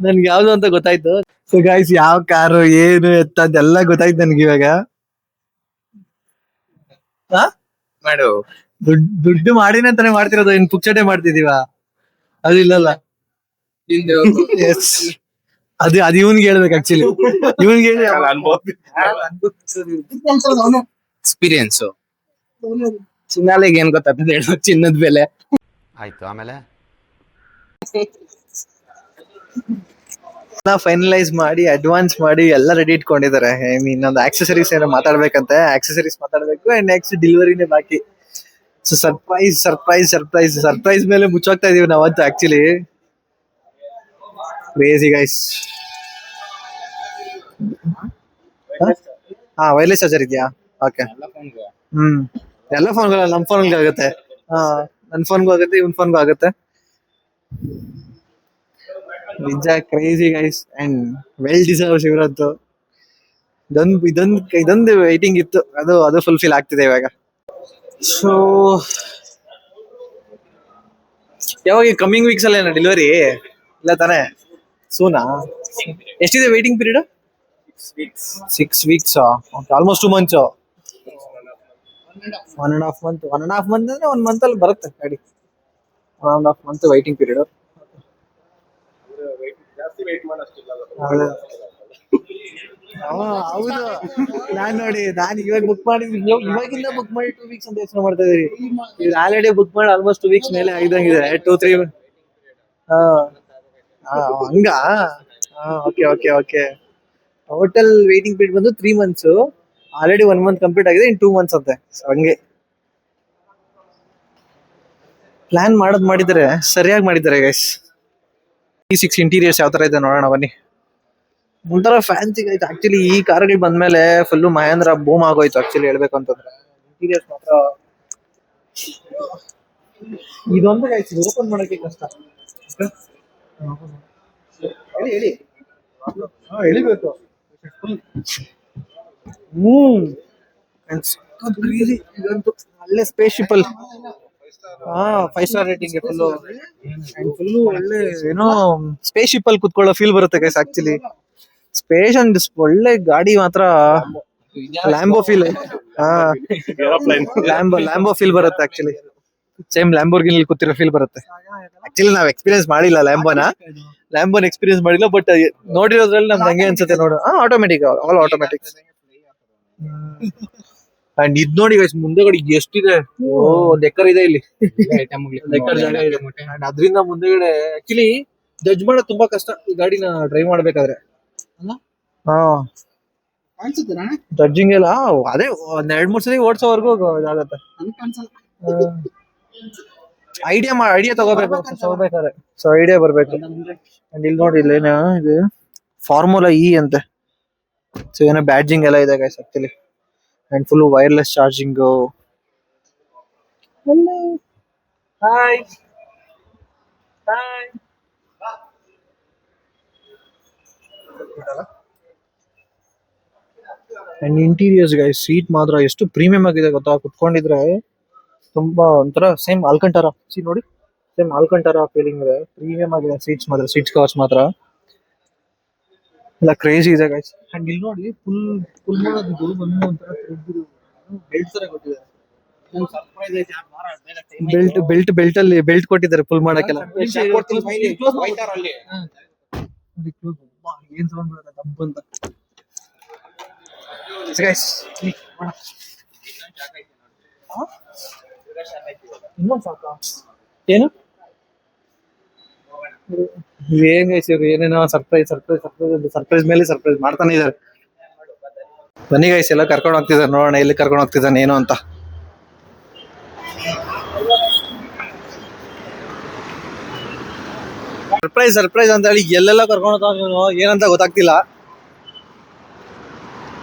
ನನ್ಗೆ ಯಾವ್ದು ಅಂತ ಗೊತ್ತಾಯ್ತು. ಸೊ ಗೈಸ್ ಯಾವ ಕಾರು ಏನು ಎತ್ತ ಅದೆಲ್ಲ ಗೊತ್ತಾಯ್ತು ನನ್ಗೆ ಇವಾಗ. ಮಾಡು. ದುಡ್ಡು ಮಾಡಿನೇ ಅಂತಾನೆ ಮಾಡ್ತಿರೋದು, ಇನ್ ಪುಕ್ಚಟೆ ಮಾಡ್ತಿದೀವ ಅದು ಇಲ್ಲಲ್ಲ. ಅದು ಇವನ್ಗೆ ಹೇಳ್ಬೇಕು ಆಕ್ಚುಲಿ. ಇವನ್ಗೆ ಹೇಳಿ ಎಕ್ಸ್ಪೀರಿಯನ್ಸ್. ಚಿನ್ನಾಲಿಗೆ ಏನ್ ಗೊತ್ತಾಗ್ತದೆ ಹೇಳು, ಚಿನ್ನದ ಬೆಲೆ. ಆಯ್ತು, ಆಮೇಲೆ ಫೈನಲೈಸ್ ಮಾಡಿ ಅಡ್ವಾನ್ಸ್ ಮಾಡಿ ಎಲ್ಲ ರೆಡಿ ಇಟ್ಕೊಂಡಿದ್ದಾರೆ. ಇನ್ನೊಂದು ಆಕ್ಸೆಸರೀಸ್ ಏನೋ ಮಾತಾಡ್ಬೇಕಂತೆ, ಆಕ್ಸೆಸರೀಸ್ ಮಾತಾಡ್ಬೇಕು. ಅಂಡ್ ನೆಕ್ಸ್ಟ್ ಡೆಲಿವರಿನೇ ಬಾಕಿ. ಸೊ ಸರ್ಪ್ರೈಸ್ ಮೇಲೆ ಮುಚ್ಚೋಗ್ತಾ ಇದೀವಿ ನಾವಂತೂ actually. Crazy guys. Wireless charger ಇದೆಯಾ? ಓಕೆ. ಎಲ್ಲ ಫೋನ್ಗಳು ನಮ್ಮ ಫೋನ್ಗೆ ಆಗುತ್ತೆ. ನನ್ನ ಫೋನ್ಗೂ ಆಗುತ್ತೆ, ಇವನ್ ಫೋನ್ಗೂ ಆಗುತ್ತೆ. ನಿಜ crazy guys. And well deserves ಇವರಂತೂ. ಇದೊಂದು ವೈಟಿಂಗ್ ಇತ್ತು, ಅದು ಫುಲ್ಫಿಲ್ ಆಗ್ತಿದೆ ಇವಾಗ. ಸೊ ಯಾವಾಗ ಕಮ್ಮಿಂಗ್ ವೀಕ್ಸ್ ಅಲ್ಲೇನ ಡೆಲಿವರಿ ಇಲ್ಲ ತಾನೆ? ಸೂನಾ? ಎಷ್ಟಿದೆ waiting period? 6 weeks almost 2 months. 1.5 month. 1.5 month ಅಂದ್ರೆ 1 month ಅಲ್ಲಿ ಬರುತ್ತೆ ಗಾಡಿ. 1.5 month ವೈಟಿಂಗ್ ಪೀರಿಯಡ್. ಜಾಸ್ತಿ ವೇಟ್ ಮಾಡೋಷ್ಟಿಲ್ಲ. ಹೌದು. ನಾನ್ ನೋಡಿ, ನಾನು ಇವಾಗ ಬುಕ್ ಮಾಡಿದ್ವಿ, ಇವಾಗಿಂದ ಬುಕ್ ಮಾಡಿ 2 weeks ಅಂತ ಯೋಚನೆ ಮಾಡ್ತಾ ಇದೀರಿ. ಇದು ಆಲ್ರೆಡಿ ಬುಕ್ ಮಾಡಿ ಆಲ್ಮೋಸ್ಟ್ 2 weeks ಮೇಲೆ ಆಗಿದಂಗಿದೆ. 2-3. ಹಂಗ. Okay okay okay. Total waiting period ಬಂದು 3 months. ಆಲ್ರೆಡಿ 1 month ಕಂಪ್ಲೀಟ್ ಆಗಿದೆ, ಇನ್ 2 months ಅಂತೆ. ಸೊ ಹಂಗೆ ಪ್ಲಾನ್ ಮಾಡಿದ್ದಾರೆ, ಸರಿಯಾಗಿ ಮಾಡಿದ್ದಾರೆ ಗೈಸ್. E6 ಇಂಟೀರಿಯರ್ಸ್ ಯಾವ ತರ ಇದೆ ನೋಡೋಣ ಬನ್ನಿ. ಒಂಥರ ಫ್ಯಾನ್ಸಿ ಆಯ್ತು ಆಕ್ಚುಲಿ. ಈ ಕಾರ್ಗಳು ಬಂದ್ಮೇಲೆ ಫುಲ್ಲು ಮಹೇಂದ್ರ ಬೂಮ್ ಆಗೋಯ್ತು ಆಕ್ಚುಲಿ ಹೇಳ್ಬೇಕು ಅಂತಂದ್ರೆ. ಇಂಟೀರಿಯರ್ಸ್ ಮಾತ್ರ ಇದೊಂದು ಗೈಸ್ ಓಪನ್ ಮಾಡಕ್ಕೆ ಕಷ್ಟ. ಹೇಳಿ ಎಳಿಬೇಕು. ಇದಂತೂ ಒಳ್ಳೆ spaceship. 5 star rating full. Full ಒಳ್ಳೆ ಏನೋ ಸ್ಪೇಸ್ಶಿಪ್ ಅಲ್ಲಿ ಕುತ್ಕೊಳ್ಳೋ ಫೀಲ್ ಬರುತ್ತೆ ಗೈಸ್ ಆಕ್ಚುಲಿ. ಸ್ಪೇಸ್ ಅಂಡ್ ಒಳ್ಳೆ ಗಾಡಿ ಮಾತ್ರ. Lambo feel. ಲ್ಯಾಂಬೋ ಫೀಲ್ ಬರುತ್ತೆ ಆಕ್ಚುಲಿ. ಸೇಮ್ ಲ್ಯಾಂಬೋರ್ಗಿನಿ ಕೂತಿರೋ ಫೀಲ್ ಬರುತ್ತೆ. ಆಕ್ಚುಲಿ ನಾವ್ ಎಕ್ಸ್ಪೀರಿಯನ್ಸ್ ಮಾಡಿಲ್ಲ ಲ್ಯಾಂಬೋನ ಎಕ್ಸ್ಪೀರಿಯನ್ಸ್ ಮಾಡಿಲ್ಲ, ಬಟ್ ನೋಡಿರೋದ್ರಲ್ಲಿ ನಮ್ಗೆ ಹಂಗೆ ಅನ್ಸುತ್ತೆ ನೋಡು. Automatic, all automatic. ಅಂಡ್ ಇದ್ ನೋಡಿ ಗೈಸ್ ಮುಂದೆಗಡೆ ಎಷ್ಟಿದೆ. ಒಂದ್ ಎಕರ್ ಇದೆ ಇಲ್ಲಿ. ಒಂದ್ ಎಕರ್ ಜಾಗ ಇದೆ. ಅಂಡ್ ಅದ್ರಿಂದ ಮುಂದೆಗಡೆ ಆಕ್ಚುಲಿ ಜಡ್ಜ್ ಮಾಡೋದು ತುಂಬಾ ಕಷ್ಟ ಈ ಗಾಡಿನ ಡ್ರೈವ್ ಮಾಡ್ಬೇಕಾದ್ರೆ. ಜಡ್ಜಿಂಗ್ ಎಲ್ಲ ಅದೇ ಒಂದ್ 2-3 ಸಲ ಓಡಿಸೋವರೆಗೂ ಇದಾಗತ್ತೆ. ಐಡಿಯಾ ತಗೋಬೇಕು ಹೋಗ್ಬೇಕಾದ್ರೆ. ಸೊ ಐಡಿಯಾ ಬರ್ಬೇಕು. ಅಂಡ್ ಇಲ್ಲಿ ನೋಡಿ, ಇಲ್ಲೇನ ಇದು ಫಾರ್ಮುಲಾ ಇ ಅಂತೆ. ಸೊ ಏನೋ ಬ್ಯಾಡ್ಜಿಂಗ್ ಎಲ್ಲ ಇದೆ guys actually. And full wireless charging. Hi. And interiors guys seat ಮಾತ್ರ ಎಷ್ಟು ಪ್ರೀಮಿಯಂ ಆಗಿದೆ ಗೊತ್ತಾ. ಕುತ್ಕೊಂಡಿದ್ರೆ ತುಂಬಾ ಒಂಥರ ಸೇಮ್ ಆಲ್ಕಂಟಾರ. ನೋಡಿ, ಸೇಮ್ ಆಲ್ಕಂಟಾರ ಫೀಲಿಂಗ್ ಇದೆ. ಪ್ರೀಮಿಯಂ ಆಗಿದೆ ಸೀಟ್ಸ್ ಮಾತ್ರ. ಸೀಟ್ಸ್ ಕವರ್ಸ್ ಮಾತ್ರ ಎಲ್ಲ ಕ್ರೇಜಿ ಇದೆ ಗೈಸ್. ಅಂಡ್ ಇಲ್ಲಿ ನೋಡಿ ಫುಲ್ ಮಾಡೋದು ಬಂದು ಒಂಥರ ಬೆಲ್ಟ್ ತರ ಕೊಟ್ಟಿದ್ದಾರೆ. ಬೆಲ್ಟ್ ಅಲ್ಲಿ ಬೆಲ್ಟ್ ಕೊಟ್ಟಿದ್ದಾರೆ ಫುಲ್ ಮಾಡಕ್ಕೆಲ್ಲ. ಏನ್ ಸೌಂಡ್ ಬರುತ್ತೆ ಡಬ್ ಅಂತ. ಇನ್ನೊಂದ್ ಸಾಕ ಏನು ಏನ್ ಗೈಸ್ ಇವ್ರು ಏನೇನೋ ಸರ್ಪ್ರೈಸ್ ಮೇಲೆ ಸರ್ಪ್ರೈಸ್ ಮಾಡ್ತಾನೆ ಇದಾರೆ. ಬನ್ನಿ ಗೈಸ್ ಎಲ್ಲ ಕರ್ಕೊಂಡು ಹೋಗ್ತಿದ್ದಾರೆ, ನೋಡೋಣ ಎಲ್ಲಿ ಕರ್ಕೊಂಡು ಹೋಗ್ತಿದ್ದಾನೆ ಏನು ಅಂತ. ಸರ್ಪ್ರೈಸ್ ಅಂತ ಹೇಳಿ ಎಲ್ಲೆಲ್ಲ ಕರ್ಕೊಂಡು ಹೋಗ್ತಾವ ಏನಂತ ಗೊತ್ತಾಗ್ತಿಲ್ಲ.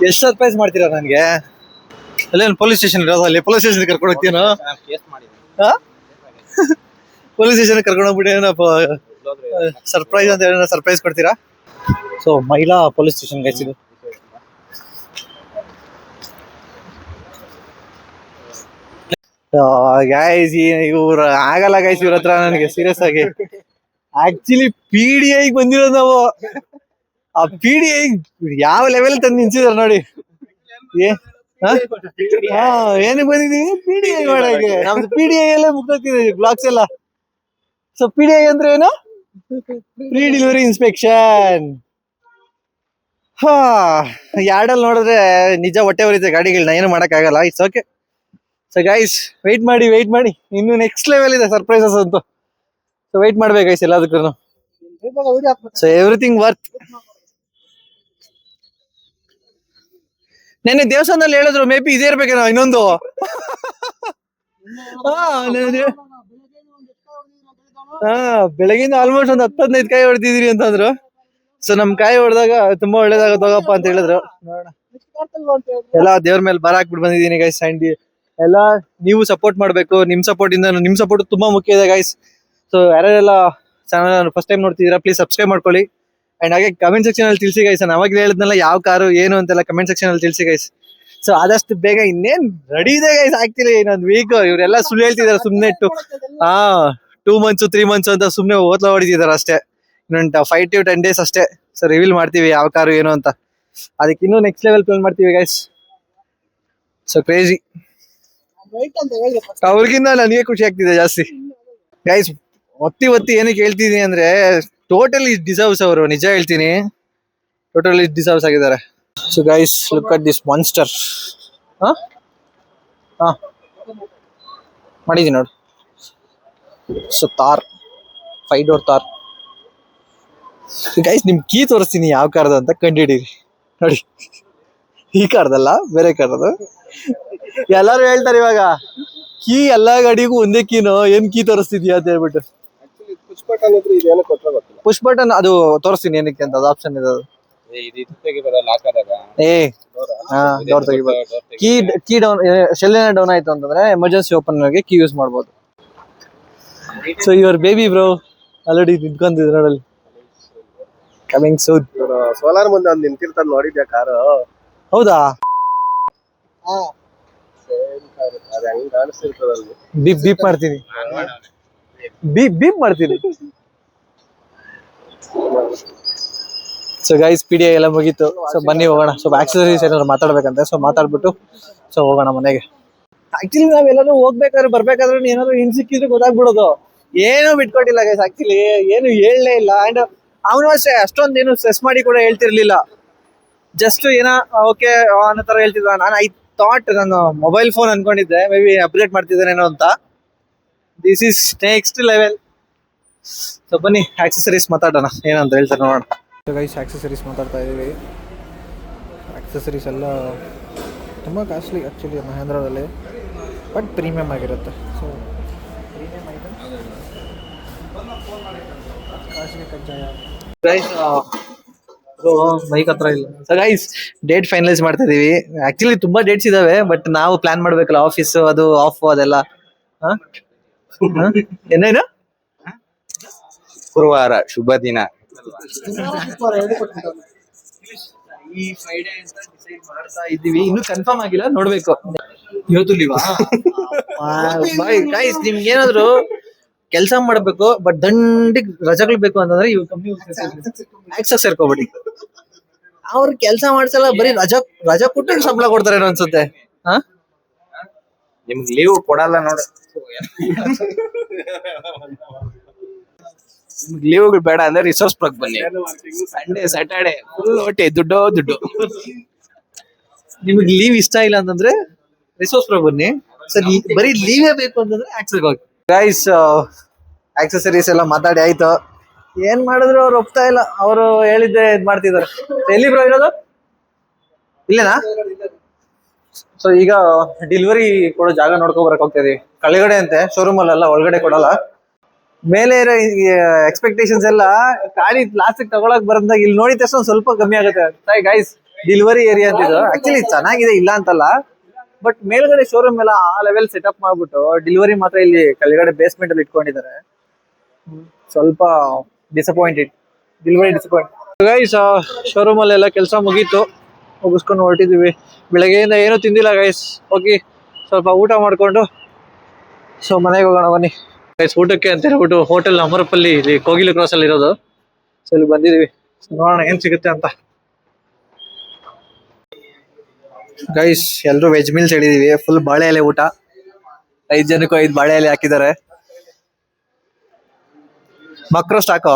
ಎಷ್ಟು ಸರ್ಪ್ರೈಸ್ ಮಾಡ್ತೀರಾ ನನ್ಗೆ? ಅಲ್ಲೇನು ಪೊಲೀಸ್ ಸ್ಟೇಷನ್ ಇರೋದು, ಅಲ್ಲಿ ಪೊಲೀಸ್ ಸ್ಟೇಷನ್ ಕರ್ಕೊಂಡು ಹೋಗ್ತೀನೋ? ಪೊಲೀಸ್ ಸ್ಟೇಷನ್ ಕರ್ಕೊಂಡು ಹೋಗ್ಬಿಟ್ಟು ಏನಪ್ಪ ಸರ್ಪ್ರೈಸ್ ಅಂತ ಹೇಳಿ ಸರ್ಪ್ರೈಸ್ ಕೊಡ್ತೀರಾ? ಸೊ ಮಹಿಳಾ ಪೊಲೀಸ್ ಸ್ಟೇಷನ್ ಗೈಸ್ ಇದು. ಗೈಸ್ ಇವ್ರು ಆಗಲ್ಲ ಗೈಸ್ ಇವ್ರ ಹತ್ರ ನನಗೆ ಸೀರಿಯಸ್ ಆಗಿ. ಆಕ್ಚುಲಿ PDI ಬಂದಿರೋದು ನಾವು. ಆ PDI ಯಾವ ಲೆವೆಲ್ ತಂದು ನಿಲ್ಸಿದಾರೆ ನೋಡಿ. ಏನಕ್ಕೆ ಬಂದಿದೀವಿ? PDI ಮಾಡಕ್ಕೆ. ನಮ್ದು PDI ಎಲ್ಲ ಮುಗ್ದೋಗ್ತಿದೆ ಬ್ಲಾಗ್ಸ್ ಎಲ್ಲ. ಸೊ PDI ಅಂದ್ರೆ ಏನು? Pre delivery inspection. ಯಾರ್ಡಲ್ಲಿ ನೋಡಿದ್ರೆ ನಿಜ ಹೊಟ್ಟೆ ಬರುತ್ತೆ ಗಾಡಿಗಳನ್ನ, ಏನು ಮಾಡಕ್ ಆಗಲ್ಲ. It's okay. So guys wait ಮಾಡಿ ಇನ್ನು ನೆಕ್ಸ್ಟ್ ಲೆವೆಲ್ ಇದೆ ಸರ್ಪ್ರೈಸಸ್ ಅಂತೂ. ಸೊ ವೆಯ್ಟ್ ಮಾಡ್ಬೇಕು ಗೈಸ್ ಎಲ್ಲದಕ್ಕೂ. So everything worth. ನೆನ್ನೆ ದೇವಸ್ಥಾನದಲ್ಲಿ ಹೇಳಿದ್ರು ಮೇ ಬಿ ಇದೇ ಇರ್ಬೇಕೇನೋ ಇನ್ನೊಂದು. ಬೆಳಗಿಂದ ಆಲ್ಮೋಸ್ಟ್ ಒಂದು 10-15 ಕಾಯಿ ಹೊಡೆದಿದ್ದೀರಿ ಅಂತಂದ್ರು. ಸೊ ನಮ್ ಕಾಯಿ ಹೊಡೆದಾಗ ತುಂಬಾ ಒಳ್ಳೇದಾಗತ್ತ ಹೋಗಪ್ಪ ಅಂತ ಹೇಳಿದ್ರು. ಎಲ್ಲ ದೇವ್ರ ಮೇಲೆ ಭಾರ ಹಾಕ್ಬಿಟ್ಟು ಬಂದಿದ್ದೀನಿ ಗೈಸ್. ಅಂಡ್ ಎಲ್ಲ ನೀವು ಸಪೋರ್ಟ್ ಮಾಡ್ಬೇಕು. ನಿಮ್ ಸಪೋರ್ಟ್ ತುಂಬಾ ಮುಖ್ಯ ಇದೆ ಗೈಸ್. ಸೊ ಯಾರೆಲ್ಲ ಚಾನಲ್ ಫಸ್ಟ್ ಟೈಮ್ ನೋಡ್ತಿದ್ದೀರಾ ಪ್ಲೀಸ್ ಸಬ್ಸ್ಕ್ರೈಬ್ ಮಾಡ್ಕೊಳ್ಳಿ. ಅಂಡ್ ಹಾಗೆ ಕಮೆಂಟ್ ಸೆಕ್ಷನ್ ಅಲ್ಲಿ ತಿಳಿಸಿ ಗೈಸ್. ನಾನು ಅವಾಗ ಹೇಳಿದ್ನಲ್ಲ ಯಾವ ಕಾರು ಏನು ಅಂತೆಲ್ಲ ಕಮೆಂಟ್ ಸೆಕ್ಷನ್ ಅಲ್ಲಿ ತಿಳಿಸಿ ಗೈಸ್. ಸೊ ಆದಷ್ಟು ಬೇಗ ಇನ್ನೇನ್ ರೆಡಿ ಇದೆ ಗೈಸ್. ಆಕ್ಚುಲಿ ಇನ್ನೊಂದು ವೀಕ್ ಇವರೆಲ್ಲ ಸುಳ್ಳು ಹೇಳ್ತಿದಾರೆ ಸುಮ್ನೆ. 2 months 3 months ಅಂತ ಸುಮ್ನೆ ಓದ್ಲ ಹೊಡಿತಿದಾರೆ ಅಷ್ಟೇ. ಇನ್ನೊಂದು 5 to 10 days ಅಷ್ಟೇ. ಸೊ ರಿವೀಲ್ ಮಾಡ್ತೀವಿ ಯಾವ ಕಾರು ಏನು ಅಂತ. ಅದಕ್ಕೆ ಇನ್ನೂ ನೆಕ್ಸ್ಟ್ ಲೆವೆಲ್ ಪ್ಲಾನ್ ಮಾಡ್ತೀವಿ ಗೈಸ್. So crazy. ಅವ್ರಿಗಿಂತ ನನಗೆ ಖುಷಿ ಆಗ್ತಿದೆ ಜಾಸ್ತಿ ಗೈಸ್. ಒತ್ತಿ ಏನಕ್ಕೆ ಹೇಳ್ತೀನಿ ಅಂದ್ರೆ ಟೋಟಲಿ ಡಿಸರ್ವ್ಸ್ ಅವರು, ನಿಜ ಹೇಳ್ತೀನಿ, ಟೋಟಲಿ ಡಿಸರ್ವ್ಸ್ ಆಗಿದ್ದಾರೆ. So guys look at this monster. ಹಾ ಮಾಡಿದೀನಿ ನೋಡು. ಸೊ ತಾರ್ 5 ಡೋರ್ ತಾರ್ ಗೈಸ್. ನಿಮ್ ಕೀ ತೋರಿಸ್ತೀನಿ ಯಾವ ಕಾರ್ದು ಅಂತ ಕಂಡುಹಿಡೀರಿ. ನೋಡಿ, ಈ ಕಾರ್ದಲ್ಲ, ಬೇರೆ ಕಾರ್ದು. ಎಲ್ಲಾರು ಹೇಳ್ತಾರೆ ಇವಾಗ ಕೀ ಎಲ್ಲಾ ಗಾಡಿಗೂ ಒಂದೇ ಕೀನೋ, ಏನ್ ಕೀ ತೋರಿಸ್ತಿದ್ಯಾ ಅಂತ ಹೇಳ್ಬಿಟ್ಟು. ಪುಷ್ ಬಟನ್ ಅದು ತೋರಿಸ್ತೀನಿ ಏನಕ್ಕೆ ಅಂತ, ಅದು ಆಪ್ಷನ್ ಇದೆ. ಅದು ಡೋರ್ ತೆಗಿಬೋದು. ಕೀ ಡೌನ್, ಶೆಲ್ ಡೌನ್ ಆಯ್ತು ಅಂತಂದ್ರೆ ಎಮರ್ಜೆನ್ಸಿ ಓಪನ್ ಆಗಿ ಕೀ ಯೂಸ್ ಮಾಡ್ಬೋದು. So your baby bro already ನಿಂತ್ಕೊಂಡಿದ್ರು ನೋಡಲ್ಲಿ. Coming soon. ಸೋಲಾರ್ ಮುಂದೆ ಒಂದು ನಿಂತಿರ್ತಾರ, ನೋಡಿದ್ಯಾ ಕಾರು? ಹೌದಾ? ಹೆಂಗ್ ಕಾಣಿಸ್ತಿರ್ತದಲ್ಲಿ. ಬೀಪ್ ಮಾಡ್ತೀನಿ, ಬೀಪ್ ಮಾಡ್ತೀನಿ. ಸೊ ಗೈಸ್ ಪಿ ಡಿ ಎಲ್ಲ ಮುಗೀತು. ಸೊ ಬನ್ನಿ ಹೋಗೋಣ. ಸೊ ಆಕ್ಸೆಸರೀಸ್ ಏನಾದ್ರು ಮಾತಾಡ್ಬೇಕಂತೆ, ಸೊ ಮಾತಾಡ್ಬಿಟ್ಟು ಸೊ ಹೋಗೋಣ ಮನೆಗೆ. ಆಕ್ಚುಲಿ ನಾವೆಲ್ಲರೂ ಹೋಗ್ಬೇಕಾದ್ರೆ ಬರ್ಬೇಕಾದ್ರೆ ಏನಾದ್ರು ಹಿಂಗ್ ಸಿಕ್ಕಿದ್ರೆ ಗೊತ್ತಾಗ್ಬಿಡೋದು. ಏನೂ ಬಿಟ್ಕೊಟ್ಟಿಲ್ಲ ಗೈಸ್, ಆಕ್ಚುಲಿ ಏನು ಹೇಳಲೇ ಇಲ್ಲ. ಅಂಡ್ ಅವನು ಅಷ್ಟೇ ಅಷ್ಟೊಂದು ಏನು ಸ್ಟ್ರೆಸ್ ಮಾಡಿ ಕೂಡ ಹೇಳ್ತಿರ್ಲಿಲ್ಲ. ಜಸ್ಟ್ ಏನೋ ಓಕೆ ಅನ್ನೋ ತರ ಹೇಳ್ತಿದ್ದ. ನಾನು ಐ ಥಾಟ್ ನಾನು ಮೊಬೈಲ್ ಫೋನ್ ಅನ್ಕೊಂಡಿದ್ದೆ, ಮೇ ಬಿ ಅಪ್ಗ್ರೇಡ್ ಮಾಡ್ತಿದ್ದೇನೇನೋ ಅಂತ. This is next level. So ಬನ್ನಿ ಆಕ್ಸೆಸರೀಸ್ ಮಾತಾಡೋಣ, ಏನಂತ ಹೇಳ್ತಾರೆ ನೋಡೋಣ. ಗೈಸ್ ಆಕ್ಸೆಸರೀಸ್ ಮಾತಾಡ್ತಾ ಇದ್ದೀವಿ. ಆಕ್ಸೆಸರೀಸ್ ಎಲ್ಲ ತುಂಬ ಕಾಸ್ಟ್ಲಿ ಆ್ಯಕ್ಚುಲಿ ಮಹೇಂದ್ರದಲ್ಲಿ, ಬಟ್ ಪ್ರೀಮಿಯಮ್ ಆಗಿರುತ್ತೆ. ಸೊ ಪ್ರೀಮಿಯಮ್ ಗೈಸ್ ಮೈಕ್ ಹತ್ರ ಇಲ್ಲ. ಸೊ ಗೈಸ್ ಡೇಟ್ ಫೈನಲೈಸ್ ಮಾಡ್ತಾ ಇದೀವಿ. ಆಕ್ಚುಲಿ ತುಂಬಾ ಡೇಟ್ಸ್ ಇದಾವೆ, ಬಟ್ ನಾವು ಪ್ಲಾನ್ ಮಾಡ್ಬೇಕಲ್ಲ, ಆಫೀಸ್ ಅದು ಆಫ್ ಅದೆಲ್ಲ. ಏನೇನು ಗುರುವಾರ ಶುಭ ದಿನ. ಈ ಫ್ರೈಡೆ ಅಂತ ಡಿಸೈಡ್ ಮಾಡ್ತಾ ಇದ್ದೀವಿ, ಇನ್ನು ಕನ್ಫರ್ಮ್ ಆಗಿಲ್ಲ, ನೋಡ್ಬೇಕು. ಇವತ್ತು ಲೀವಾ? ಗೈಸ್ ನಿಮ್ಗೆ ಏನಾದ್ರು ಕೆಲಸ ಮಾಡ್ಬೇಕು ಬಟ್ ದಂಡಿಗ್ ರಜೆಗಳು ಬೇಕು ಅಂತಂದ್ರೆ ಇವ್ ಕಂಪ್ನಿ ಆಕ್ಸಸ್ ಸೇರ್ಕೋಬಿಡಿ. ಅವ್ರು ಕೆಲಸ ಮಾಡ್ಸಲ್ಲ, ಬರೀ ರಜಾ ಕೊಟ್ಟು ಸಂಬಳ ಕೊಡ್ತಾರೆ ಅನ್ಸುತ್ತೆ. ನಿಮ್ಗೆ ಲೀವ್ ಕೊಡಲ್ಲ ನೋಡಿ. ಲೀವ್ಗಳು ಬೇಡ ಅಂದ್ರೆ ರಿಸೋರ್ಸ್ ಪಾರ್ಕ್ ಬನ್ನಿ. ಸಂಡೇ ಸ್ಯಾಟರ್ಡೆ ಫುಲ್ ಹೊಟ್ಟೆ ದುಡ್ಡು. ನಿಮ್ಗೆ ಲೀವ್ ಇಷ್ಟ ಇಲ್ಲ ಅಂತಂದ್ರೆ ರಿಸೋರ್ಸ್ ಪಾರ್ಕ್ ಬನ್ನಿ. ಸರ್ ಬರೀ ಲೀವೇ ಬೇಕು ಅಂತಂದ್ರೆ ಆಕ್ಸಸ್ ಹೋಗಿ. ಗೈಸ್ ಆಕ್ಸೆಸರೀಸ್ ಎಲ್ಲ ಮಾತಾಡಿ ಆಯ್ತು. ಏನ್ ಮಾಡಿದ್ರು ಅವ್ರು ಒಪ್ತಾ ಇಲ್ಲ. ಅವರು ಹೇಳಿದ್ದೆ ಇದ್ ಮಾಡ್ತಿದ್ದಾರೆ. ಎಲ್ಲಿ ಬ್ರೋ ಇರೋದು? ಇಲ್ಲೇನಾ? ಸೊ ಈಗ ಡೆಲಿವರಿ ಕೊಡೋ ಜಾಗ ನೋಡ್ಕೊ ಬರಕ್ ಹೋಗ್ತಿದೀವಿ. ಕೆಳಗಡೆ ಅಂತೆ ಶೋರೂಮ್ ಅಲ್ಲೆಲ್ಲ, ಒಳಗಡೆ ಕೊಡಲ್ಲ. ಮೇಲೆ ಇರೋ ಎಕ್ಸ್ಪೆಕ್ಟೇಷನ್ಸ್ ಎಲ್ಲ ಗಾಡಿ ಲಾಸ್ಟಿಗೆ ತಗೊಳಕ್ ಬರಂದಾಗ ಇಲ್ಲಿ ನೋಡಿದ ತಕ್ಷಣ ಸ್ವಲ್ಪ ಕಮ್ಮಿ ಆಗುತ್ತೆ. ಗೈಸ್ ಡೆಲಿವರಿ ಏರಿಯಾ ಅಂತಿದ್ದು ಆಕ್ಚುಲಿ ಚೆನ್ನಾಗಿದೆ, ಇಲ್ಲ ಅಂತಲ್ಲ, ಬಟ್ ಮೇಲ್ಗಡೆ ಶೋರೂಮ್ ಎಲ್ಲ ಆ ಲೆವೆಲ್ ಸೆಟಪ್ ಮಾಡ್ಬಿಟ್ಟು ಡೆಲಿವರಿ ಮಾತ್ರ ಇಲ್ಲಿ ಕೆಳಗಡೆ ಬೇಸ್ಮೆಂಟ್ ಅಲ್ಲಿ ಇಟ್ಕೊಂಡಿದ್ದಾರೆ. ಸ್ವಲ್ಪ disappointed, delivery disappoint. Guys showroom ಅಲ್ಲೆಲ್ಲ ಕೆಲಸ ಮುಗೀತು, ಮುಗಿಸ್ಕೊಂಡು ಹೊರಟಿದೀವಿ. ಬೆಳಗ್ಗೆಯಿಂದ ಏನೂ ತಿಂದಿಲ್ಲ ಗೈಸ್. ಹೋಗಿ ಸ್ವಲ್ಪ ಊಟ ಮಾಡ್ಕೊಂಡು ಸೊ ಮನೆಗೆ ಹೋಗೋಣ ಬನ್ನಿ ಗೈಸ್. ಊಟಕ್ಕೆ ಅಂತ ಹೇಳ್ಬಿಟ್ಟು ಹೋಟೆಲ್ ಅಮರಪಲ್ಲಿ ಇಲ್ಲಿ ಕೋಗಿಲು ಕ್ರಾಸ್ ಅಲ್ಲಿ ಇರೋದು. ಸೊ ಇಲ್ಲಿ ಬಂದಿದೀವಿ, ನೋಡೋಣ ಏನ್ ಸಿಗುತ್ತೆ ಅಂತ. ಗೈಸ್ ಎಲ್ರು ವೆಜ್ ಮೀಲ್ಸ್ ಹೇಳಿದೀವಿ. ಫುಲ್ ಬಾಳೆ ಎಲೆ ಊಟ, 5 ಜನಕ್ಕೂ 5 ಬಾಳೆ ಎಲೆ ಹಾಕಿದ್ದಾರೆ. ಮಕ್ರೋ ಸ್ಟಾಕೋ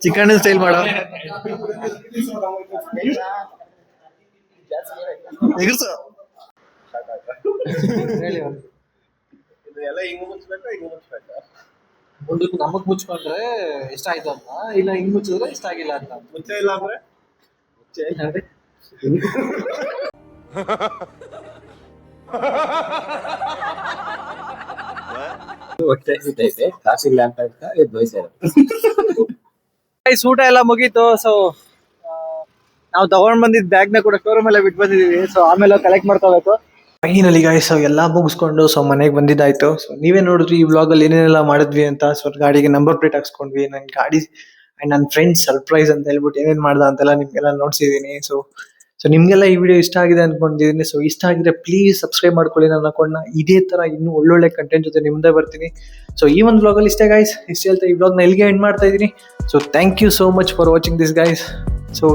ಚಿಕನ್ ಸ್ಟೈಲ್ ಮಾಡೋ ಎಗರ್ಸು. ಮುಂದಕ್ಕೆ ನಮಗ್ ಮುಚ್ಕೊಂಡ್ರೆ ಇಷ್ಟ ಆಯ್ತು ಅಂತ, ಇಲ್ಲ ಹಿಂಗ್ ಮುಚ್ಚಿದ್ರೆ ಇಷ್ಟ ಆಗಿಲ್ಲ ಅಂತ. ಮುಂಚೆ ಇಲ್ಲ ಅಂದ್ರೆ ಕಾಸಿಲ್ಲ ಅಂತ ಊಟ ಎಲ್ಲ ಮುಗೀತು. ಸೊ ನಾವು ತಗೊಂಡ್ ಬಂದಿದ್ ಬ್ಯಾಗ್ ನ ಕೂಡ ಶೋರೂಮ್ ಎಲ್ಲ ಬಿಟ್ಟು ಬಂದಿದೀವಿ. ಸೊ ಆಮೇಲೆ ಕಲೆಕ್ಟ್ ಮಾಡ್ಕೋಬೇಕು. ಫೈನಲಿ ಗೈಸ್ ಎಲ್ಲ ಮುಗಿಸ್ಕೊಂಡು ಸೊ ಮನೆಗೆ ಬಂದಿದ್ದಾಯ್ತು. ಸೊ ನೀವೇ ನೋಡಿದ್ರಿ ಈ ವ್ಲಾಗ್ ಅಲ್ಲಿ ಏನೇನೆಲ್ಲ ಮಾಡಿದ್ವಿ ಅಂತ. ಸೊ ಗಾಡಿಗೆ ನಂಬರ್ ಪ್ಲೇಟ್ ಹಾಕ್ಸ್ಕೊಂಡ್ವಿ. ನನ್ ಗಾಡಿ ಅಂಡ್ ನನ್ನ ಫ್ರೆಂಡ್ ಸರ್ಪ್ರೈಸ್ ಅಂತ ಹೇಳ್ಬಿಟ್ಟು ಏನೇನ್ ಮಾಡ್ದ ಅಂತೆಲ್ಲ ನಿಮ್ಗೆಲ್ಲ ನೋಡ್ಸಿದೀನಿ. ಸೊ ಸೊ ನಿಮಗೆಲ್ಲ ಈ ವಿಡಿಯೋ ಇಷ್ಟ ಆಗಿದೆ ಅನ್ಕೊಂಡಿದ್ದೀನಿ. ಸೊ ಇಷ್ಟ ಆಗಿದ್ರೆ ಪ್ಲೀಸ್ ಸಬ್ಸ್ಕ್ರೈಬ್ ಮಾಡ್ಕೊಳ್ಳಿ ನನ್ನ ಅಕೌಂಟ್ನ. ಇದೇ ಥರ ಇನ್ನೂ ಒಳ್ಳೊಳ್ಳೆ ಕಂಟೆಂಟ್ ಜೊತೆ ನಿಮ್ಮದೇ ಬರ್ತೀನಿ. ಸೊ ಈ ಒಂದು ವ್ಲಾಗಲ್ಲಿ ಇಷ್ಟೇ ಗೈಸ್, ಇಷ್ಟು ಹೇಳ್ತಾ ಈ ವ್ಲಾಗ್ನ ಇಲ್ಲಿಗೆ ಎಂಡ್ ಮಾಡ್ತಾ ಇದ್ದೀನಿ. So thank you so much for watching this guys. So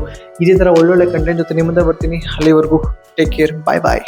ಇದೇ ಥರ ಒಳ್ಳೊಳ್ಳೆ ಕಂಟೆಂಟ್ ಜೊತೆ ನಿಮ್ಮದೇ ಬರ್ತೀನಿ. ಅಲ್ಲಿವರೆಗೂ ಟೇಕ್ ಕೇರ್, ಬಾಯ್ ಬಾಯ್.